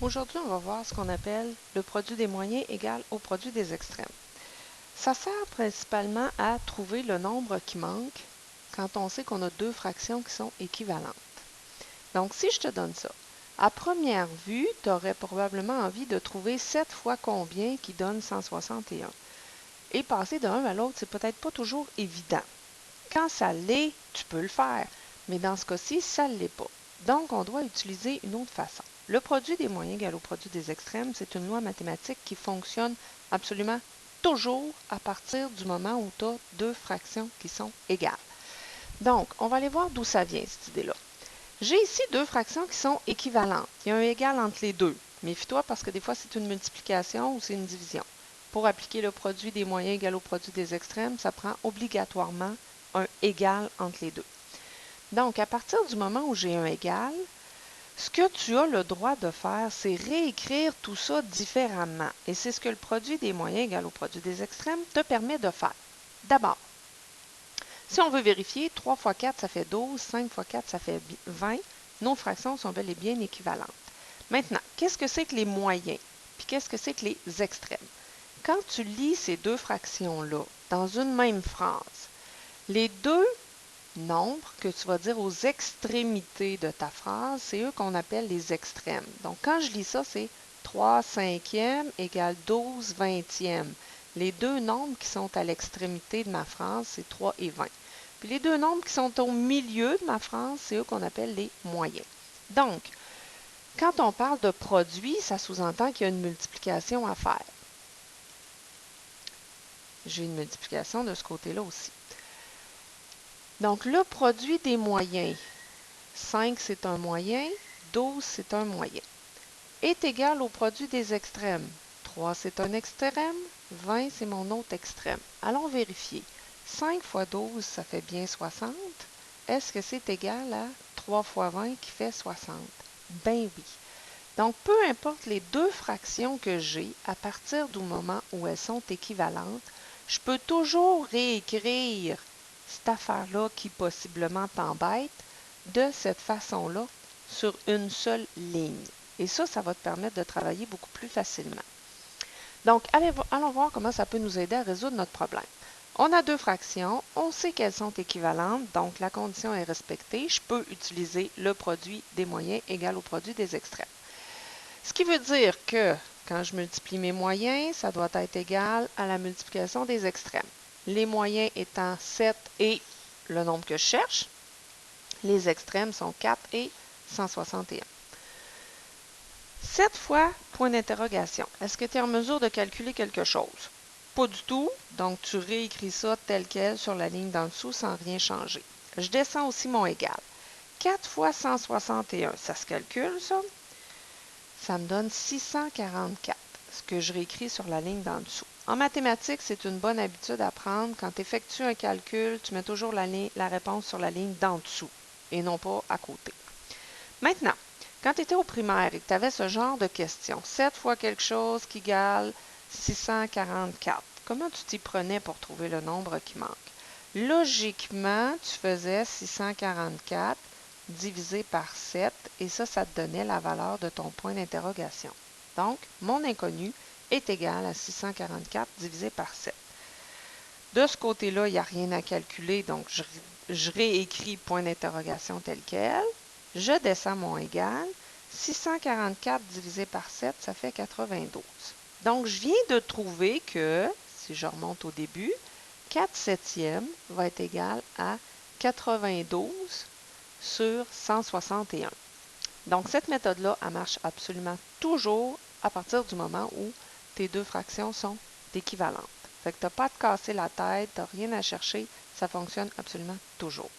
Aujourd'hui, on va voir ce qu'on appelle le produit des moyens égal au produit des extrêmes. Ça sert principalement à trouver le nombre qui manque quand on sait qu'on a deux fractions qui sont équivalentes. Donc, si je te donne ça, à première vue, tu aurais probablement envie de trouver 7 fois combien qui donne 161. Et passer d'un à l'autre, c'est peut-être pas toujours évident. Quand ça l'est, tu peux le faire, mais dans ce cas-ci, ça ne l'est pas. Donc, on doit utiliser une autre façon. Le produit des moyens égal au produit des extrêmes, c'est une loi mathématique qui fonctionne absolument toujours à partir du moment où tu as deux fractions qui sont égales. Donc, on va aller voir d'où ça vient, cette idée-là. J'ai ici deux fractions qui sont équivalentes. Il y a un égal entre les deux. Méfie-toi parce que des fois, c'est une multiplication ou c'est une division. Pour appliquer le produit des moyens égal au produit des extrêmes, ça prend obligatoirement un égal entre les deux. Donc, à partir du moment où j'ai un égal, ce que tu as le droit de faire, c'est réécrire tout ça différemment. Et c'est ce que le produit des moyens égal au produit des extrêmes te permet de faire. D'abord, si on veut vérifier, 3 fois 4, ça fait 12, 5 fois 4, ça fait 20. Nos fractions sont bel et bien équivalentes. Maintenant, qu'est-ce que c'est que les moyens? Puis qu'est-ce que c'est que les extrêmes? Quand tu lis ces deux fractions-là dans une même phrase, les deux nombres que tu vas dire aux extrémités de ta phrase, c'est eux qu'on appelle les extrêmes. Donc, quand je lis ça, c'est 3 cinquièmes égale 12 vingtièmes. Les deux nombres qui sont à l'extrémité de ma phrase, c'est 3 et 20. Puis les deux nombres qui sont au milieu de ma phrase, c'est eux qu'on appelle les moyens. Donc, quand on parle de produit, ça sous-entend qu'il y a une multiplication à faire. J'ai une multiplication de ce côté-là aussi. Donc, le produit des moyens, 5 c'est un moyen, 12 c'est un moyen, est égal au produit des extrêmes. 3 c'est un extrême, 20 c'est mon autre extrême. Allons vérifier. 5 fois 12, ça fait bien 60. Est-ce que c'est égal à 3 fois 20 qui fait 60? Ben oui. Donc, peu importe les deux fractions que j'ai, à partir du moment où elles sont équivalentes, je peux toujours réécrire cette affaire-là qui possiblement t'embête de cette façon-là sur une seule ligne. Et ça va te permettre de travailler beaucoup plus facilement. Donc, allons voir comment ça peut nous aider à résoudre notre problème. On a deux fractions, on sait qu'elles sont équivalentes, donc la condition est respectée. Je peux utiliser le produit des moyens égal au produit des extrêmes. Ce qui veut dire que quand je multiplie mes moyens, ça doit être égal à la multiplication des extrêmes. Les moyens étant 7 et le nombre que je cherche. Les extrêmes sont 4 et 161. 7 fois point d'interrogation. Est-ce que tu es en mesure de calculer quelque chose? Pas du tout. Donc, tu réécris ça tel quel sur la ligne d'en dessous sans rien changer. Je descends aussi mon égal. 4 fois 161, ça se calcule, ça? Ça me donne 644, ce que je réécris sur la ligne d'en dessous. En mathématiques, c'est une bonne habitude à prendre. Quand tu effectues un calcul, tu mets toujours la réponse sur la ligne d'en dessous et non pas à côté. Maintenant, quand tu étais au primaire et que tu avais ce genre de question, 7 fois quelque chose qui égale 644, comment tu t'y prenais pour trouver le nombre qui manque? Logiquement, tu faisais 644 divisé par 7 et ça te donnait la valeur de ton point d'interrogation. Donc, mon inconnu est égal à 644 divisé par 7. De ce côté-là, il n'y a rien à calculer, donc je réécris point d'interrogation tel quel. Je descends mon égal. 644 divisé par 7, ça fait 92. Donc, je viens de trouver que, si je remonte au début, 4 septièmes va être égal à 92 sur 161. Donc, cette méthode-là, elle marche absolument toujours à partir du moment où tes deux fractions sont équivalentes. Fait que tu n'as pas à te casser la tête, tu n'as rien à chercher, ça fonctionne absolument toujours.